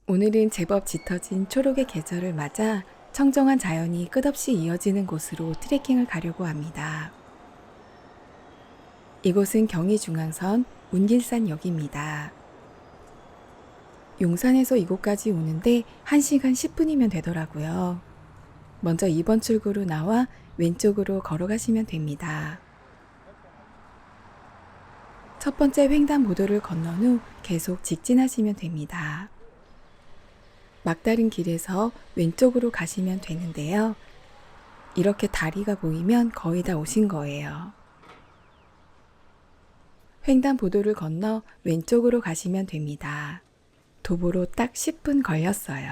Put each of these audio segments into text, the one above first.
오늘은 제법 짙어진 초록의 계절을 맞아 청정한 자연이 끝없이 이어지는 곳으로 트레킹을 가려고 합니다. 이곳은 경의중앙선 운길산역입니다. 용산에서 이곳까지 오는데 1시간 10분이면 되더라고요. 먼저 2번 출구로 나와 왼쪽으로 걸어가시면 됩니다. 첫 번째 횡단보도를 건넌 후 계속 직진하시면 됩니다. 막다른 길에서 왼쪽으로 가시면 되는데요. 이렇게 다리가 보이면 거의 다 오신 거예요. 횡단보도를 건너 왼쪽으로 가시면 됩니다. 도보로 딱 10분 걸렸어요.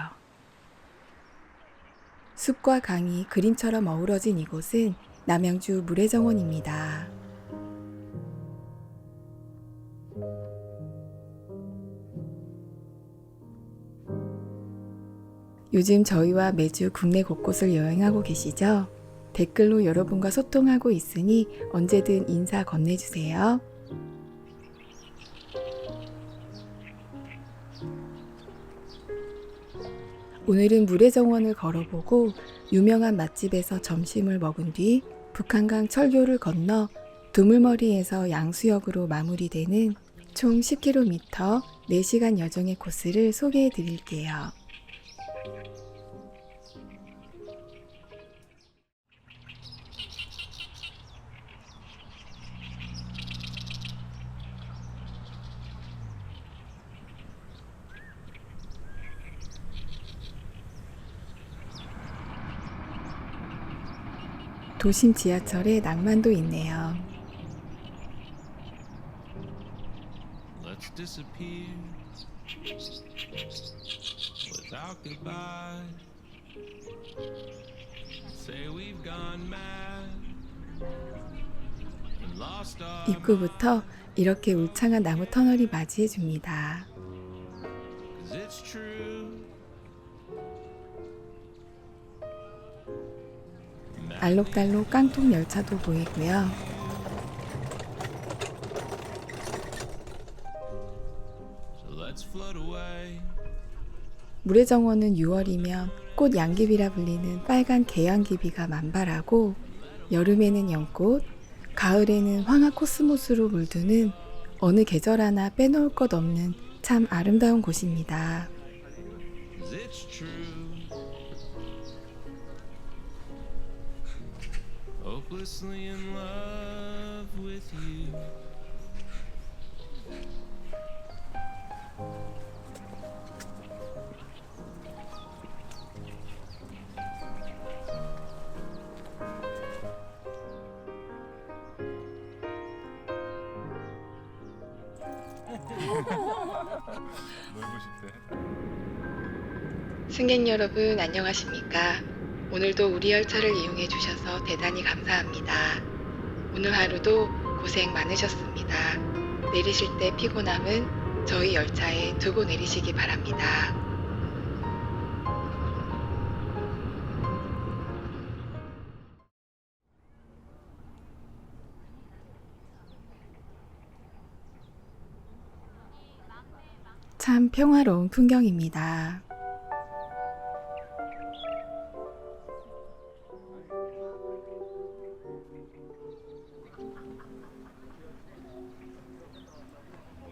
숲과 강이 그림처럼 어우러진 이곳은 남양주 물회정원입니다. 요즘 저희와 매주 국내 곳곳을 여행하고 계시죠? 댓글로 여러분과 소통하고 있으니 언제든 인사 건네주세요. 오늘은 물회정원을 걸어보고 유명한 맛집에서 점심을 먹은 뒤 북한강 철교를 건너 두물머리에서 양수역으로 마무리되는 총 10km 4시간 여정의 코스를 소개해 드릴게요. 도심 지하철에 낭만도 있네요. Let's disappear without goodbye. Say we've gone mad and lost our 입구부터 이렇게 울창한 나무 터널이 맞이해 줍니다. cause it's true. 알록달록 깡통 열차도 보이고요. So let's float away. 물회정원은 6월이면 꽃 양귀비라 불리는 빨간 개양귀비가 만발하고 여름에는 연꽃, 가을에는 황화 코스모스로 물드는 어느 계절 하나 빼놓을 것 없는 참 아름다운 곳입니다. Cause it's true. Hopelessly in love with you. 놀고 싶대. 승객 여러분 안녕하십니까? 오늘도 우리 열차를 이용해 주셔서 대단히 감사합니다. 오늘 하루도 고생 많으셨습니다. 내리실 때 피곤함은 저희 열차에 두고 내리시기 바랍니다. 참 평화로운 풍경입니다.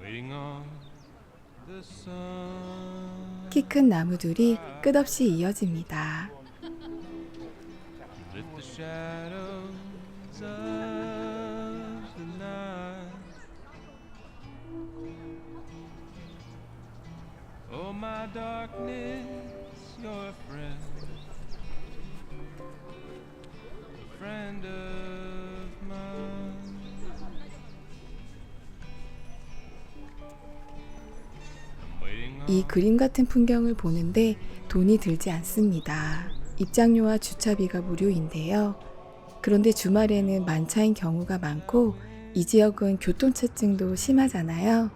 Waiting on the sun. 키 큰 나무들이 끝없이 이어집니다. Lift the shadows of the night. Oh, my darkness, you're a friend of mine. I'm waiting on 이 그림 같은 풍경을 보는데 돈이 들지 않습니다. 입장료와 주차비가 무료인데요. 그런데 주말에는 만차인 경우가 많고 이 지역은 교통체증도 심하잖아요.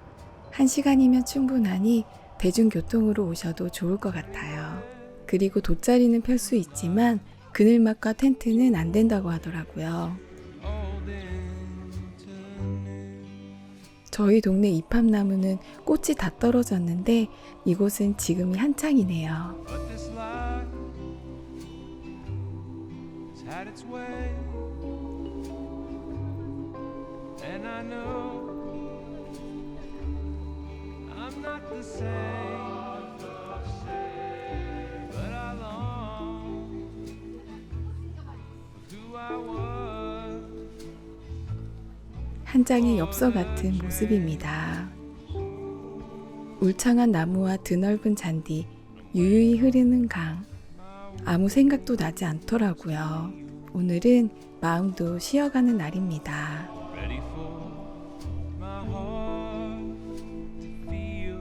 1시간이면 충분하니 대중교통으로 오셔도 좋을 것 같아요. 그리고 돗자리는 펼 수 있지만 그늘막과 텐트는 안 된다고 하더라고요. old into new. 저희 동네 이팝나무는 꽃이 다 떨어졌는데 이곳은 지금이 한창이네요. But this life has had its way, and I know I'm not the same, but I long for who I was. 한 장의 엽서 같은 모습입니다. 울창한 나무와 드넓은 잔디, 유유히 흐르는 강. 아무 생각도 나지 않더라고요. 오늘은 마음도 쉬어가는 날입니다. Ready for my heart to feel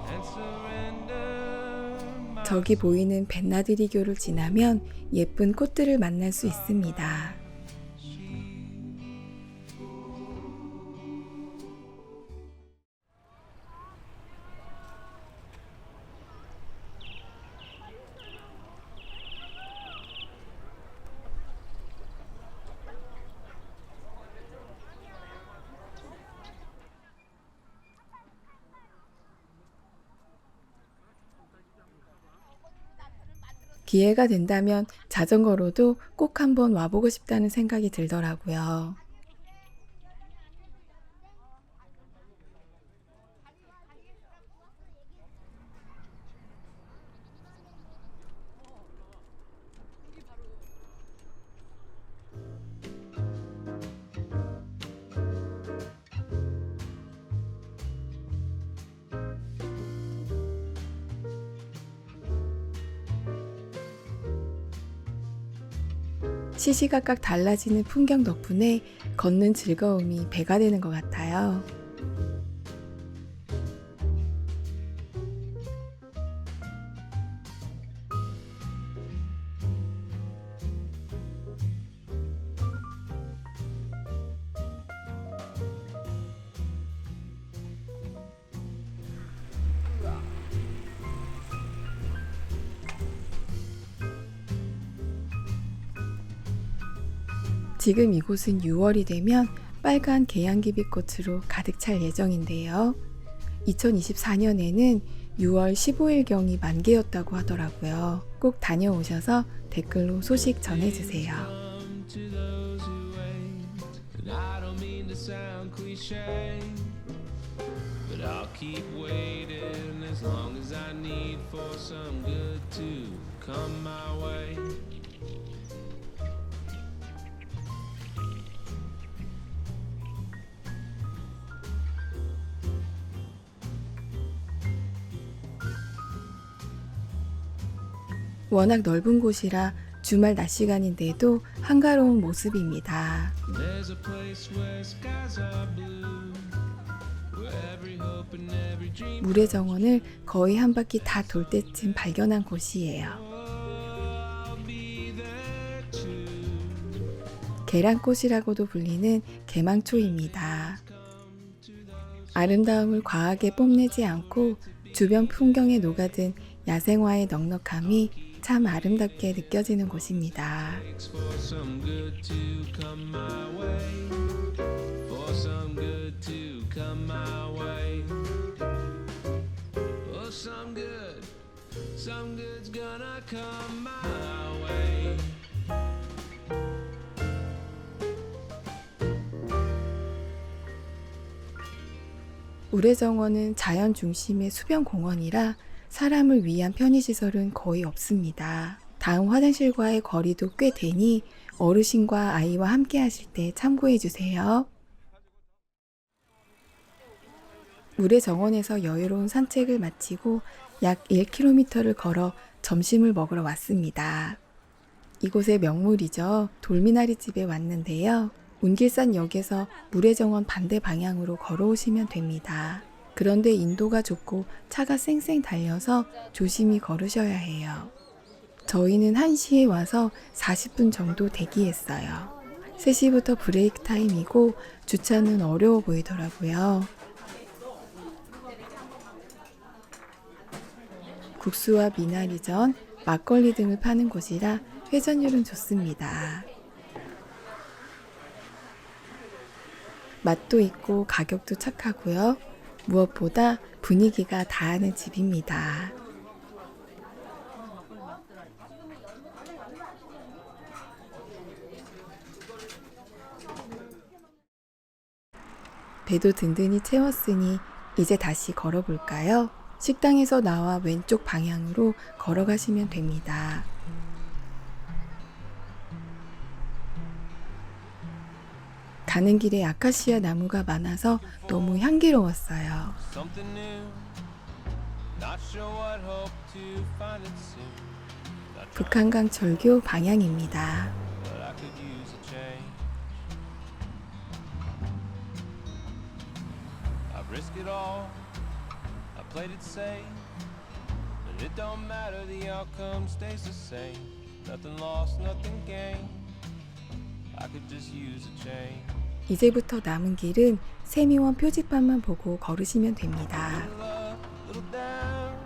and surrender my 저기 보이는 벤나드리교를 지나면 예쁜 꽃들을 만날 수 있습니다. 기회가 된다면 자전거로도 꼭 한번 와보고 싶다는 생각이 들더라고요. 시시각각 달라지는 풍경 덕분에 걷는 즐거움이 배가 되는 것 같아요. 지금 이곳은 6월이 되면 빨간 계양기비꽃으로 가득 찰 예정인데요. 2024년에는 6월 15일경이 만개였다고 하더라고요. 꼭 다녀오셔서 댓글로 소식 전해주세요. come to those who wait. And I don't mean to sound cliche, but I'll keep waiting as long as I need for some good to come my way. 워낙 넓은 곳이라 주말 낮 시간인데도 한가로운 모습입니다. There's a place where skies are blue, where every hope and every dream. 물의 정원을 거의 한 바퀴 다 돌 때쯤 발견한 곳이에요. I'll be there too. 계란꽃이라고도 불리는 개망초입니다. 아름다움을 과하게 뽐내지 않고 주변 풍경에 녹아든 야생화의 넉넉함이 참 아름답게 느껴지는 곳입니다. For some good to come my way, for some good to come my way, for some good's gonna come my way. 우레정원은 자연 중심의 수변 공원이라 사람을 위한 편의시설은 거의 없습니다. 다음 화장실과의 거리도 꽤 되니 어르신과 아이와 함께 하실 때 참고해 주세요. 우레정원에서 여유로운 산책을 마치고 약 1km를 걸어 점심을 먹으러 왔습니다. 이곳의 명물이죠. 돌미나리 집에 왔는데요. 운길산역에서 우레정원 반대 방향으로 걸어오시면 됩니다. 그런데 인도가 좁고 차가 쌩쌩 달려서 조심히 걸으셔야 해요. 저희는 1시에 와서 40분 정도 대기했어요. 3시부터 브레이크 타임이고 주차는 어려워 보이더라고요. 국수와 미나리전, 막걸리 등을 파는 곳이라 회전율은 좋습니다. 맛도 있고 가격도 착하고요. 무엇보다 분위기가 다하는 집입니다. 배도 든든히 채웠으니 이제 다시 걸어볼까요? 식당에서 나와 왼쪽 방향으로 걸어가시면 됩니다. 가는 길에 아카시아 나무가 많아서 너무 향기로웠어요. Something new. Not sure what hope to find it soon. Not 북한강 절교 방향입니다. but I could use a change. I've risked it all. I played it safe. But it don't matter, the outcome stays the same. Nothing lost, nothing gained. I could just use a change. 이제부터 남은 길은 세미원 표지판만 보고 걸으시면 됩니다. Little up, little down.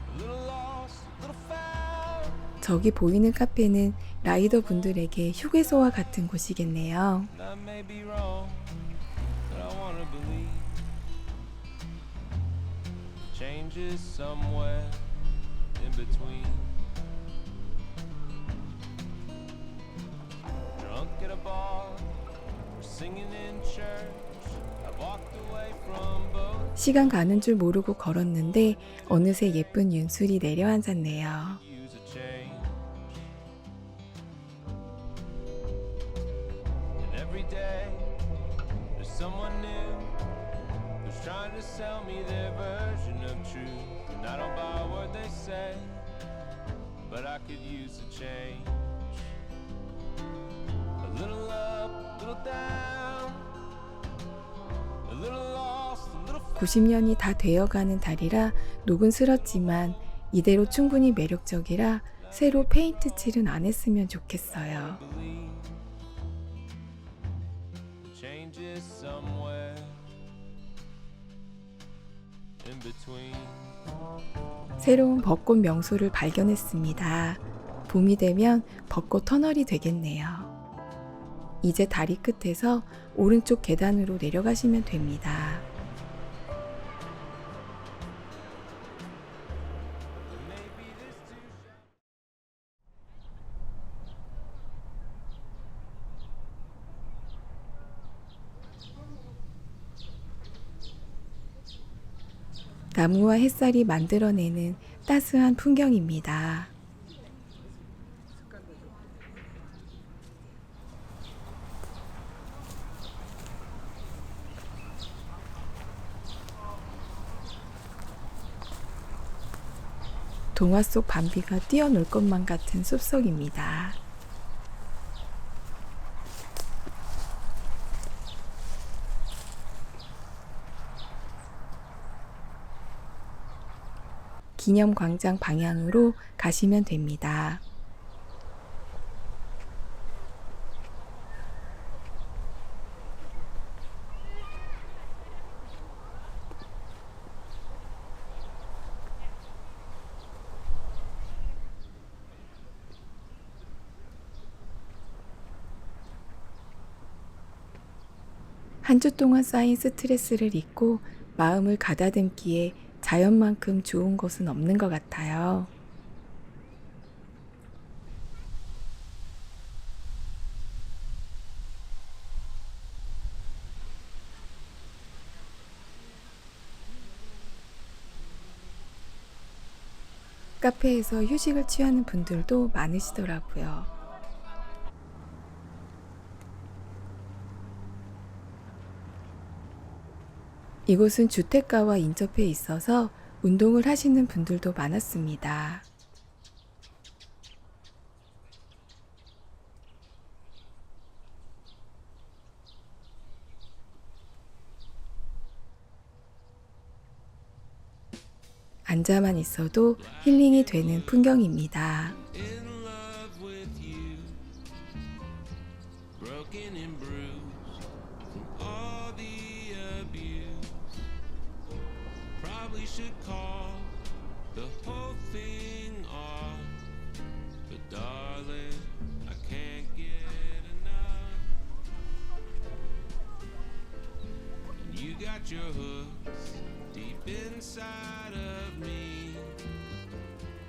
A little lost, a little found. 저기 보이는 카페는 라이더 분들에게 휴게소와 같은 곳이겠네요. And I may be wrong, but I wanna believe change is somewhere in between. Drunk at a bar, or singing in church. I've walked away from both. 시간 가는 줄 모르고 걸었는데 어느새 예쁜 윤술이 내려앉았네요. Use a change. And every day there's someone new who's trying to sell me their version of truth. And I don't buy a word they say, but I could use a change. A little up, a little down, a little lost, a little 90년이 다 되어가는 달이라 녹은스럽지만 이대로 충분히 매력적이라 새로 페인트 칠은 안 했으면 좋겠어요. believe change is somewhere in between. 새로운 벚꽃 명소를 발견했습니다. 봄이 되면 벚꽃 터널이 되겠네요. 이제 다리 끝에서 오른쪽 계단으로 내려가시면 됩니다. 나무와 햇살이 만들어내는 따스한 풍경입니다. 동화 속 밤비가 뛰어놀 것만 같은 숲속입니다. 기념광장 방향으로 가시면 됩니다. 한 주 동안 쌓인 스트레스를 잊고 마음을 가다듬기에 자연만큼 좋은 곳은 없는 것 같아요. 카페에서 휴식을 취하는 분들도 많으시더라고요. 이곳은 주택가와 인접해 있어서 운동을 하시는 분들도 많았습니다. 앉아만 있어도 힐링이 되는 풍경입니다. In love with you, broken and bruised from all the abuse. Probably should call the whole thing off, but darling, I can't get enough. got your hooks deep inside of me.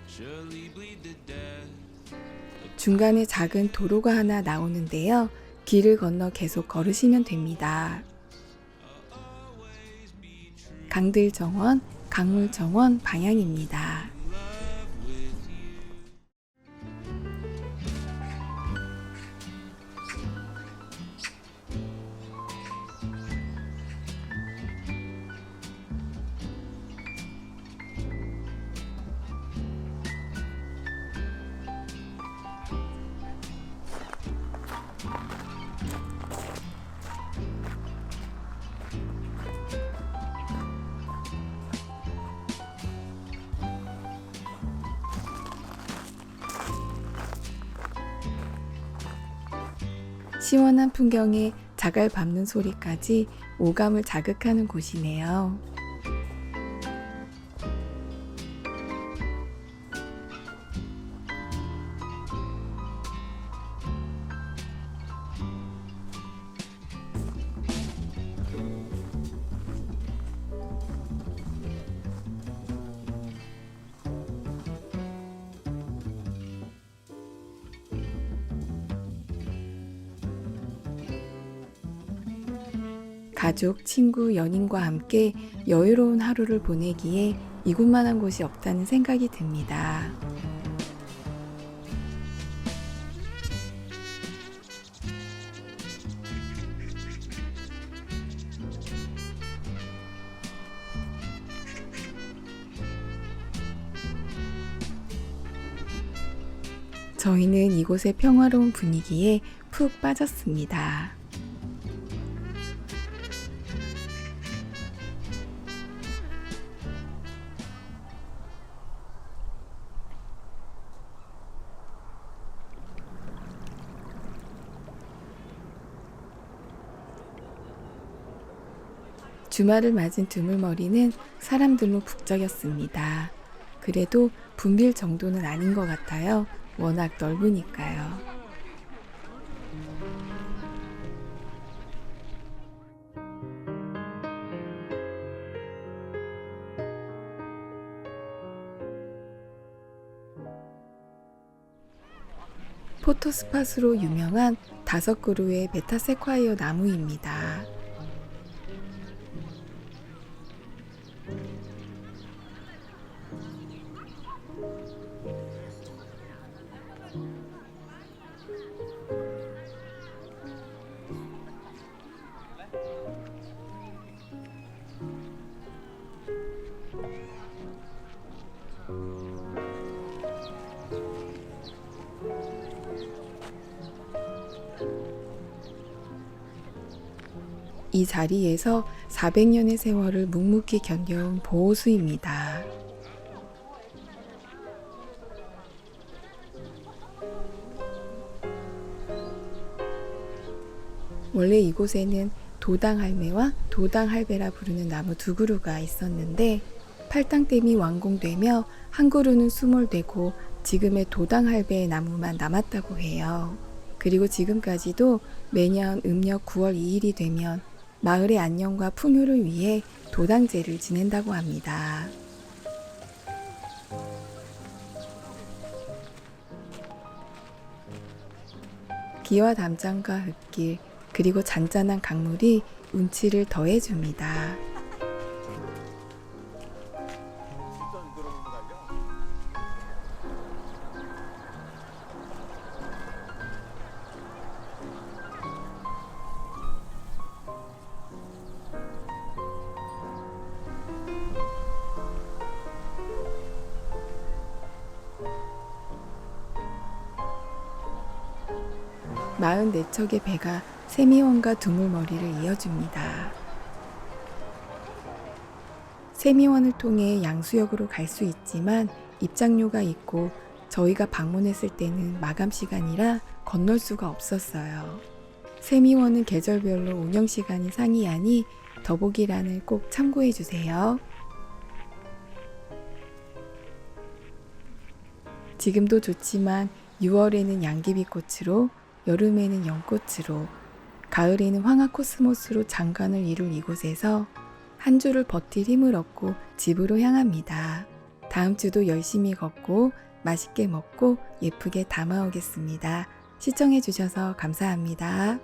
Surely bleed to death. 중간에 작은 도로가 하나 나오는데요. 길을 건너 계속 걸으시면 됩니다. 강들정원, 강물정원 방향입니다. 시원한 풍경에 자갈 밟는 소리까지 오감을 자극하는 곳이네요. 가족, 친구, 연인과 함께 여유로운 하루를 보내기에 이곳만한 곳이 없다는 생각이 듭니다. 저희는 이곳의 평화로운 분위기에 푹 빠졌습니다. 주말을 맞은 두물머리는 사람들로 북적였습니다. 그래도 붐빌 정도는 아닌 것 같아요. 워낙 넓으니까요. 포토스팟으로 유명한 5그루의 메타세콰이어 나무입니다. 이 자리에서 400년의 세월을 묵묵히 견뎌온 보호수입니다. 원래 이곳에는 도당할매와 도당할배라 부르는 나무 2그루가 있었는데 팔당댐이 완공되며 한 그루는 수몰되고 지금의 도당할배 나무만 남았다고 해요. 그리고 지금까지도 매년 음력 9월 2일이 되면 마을의 안녕과 풍요를 위해 도당제를 지낸다고 합니다. 기와 담장과 흙길 그리고 잔잔한 강물이 운치를 더해줍니다. 마흔 4척의 배가 세미원과 두물머리를 이어줍니다. 세미원을 통해 양수역으로 갈 수 있지만 입장료가 있고 저희가 방문했을 때는 마감 시간이라 건널 수가 없었어요. 세미원은 계절별로 운영 시간이 상이하니 더보기란을 꼭 참고해 주세요. 지금도 좋지만 6월에는 양귀비꽃으로 여름에는 연꽃으로 가을에는 황화코스모스로 장관을 이룰 이곳에서 한 주를 버틸 힘을 얻고 집으로 향합니다. 다음 주도 열심히 걷고 맛있게 먹고 예쁘게 담아오겠습니다. 시청해 주셔서 감사합니다.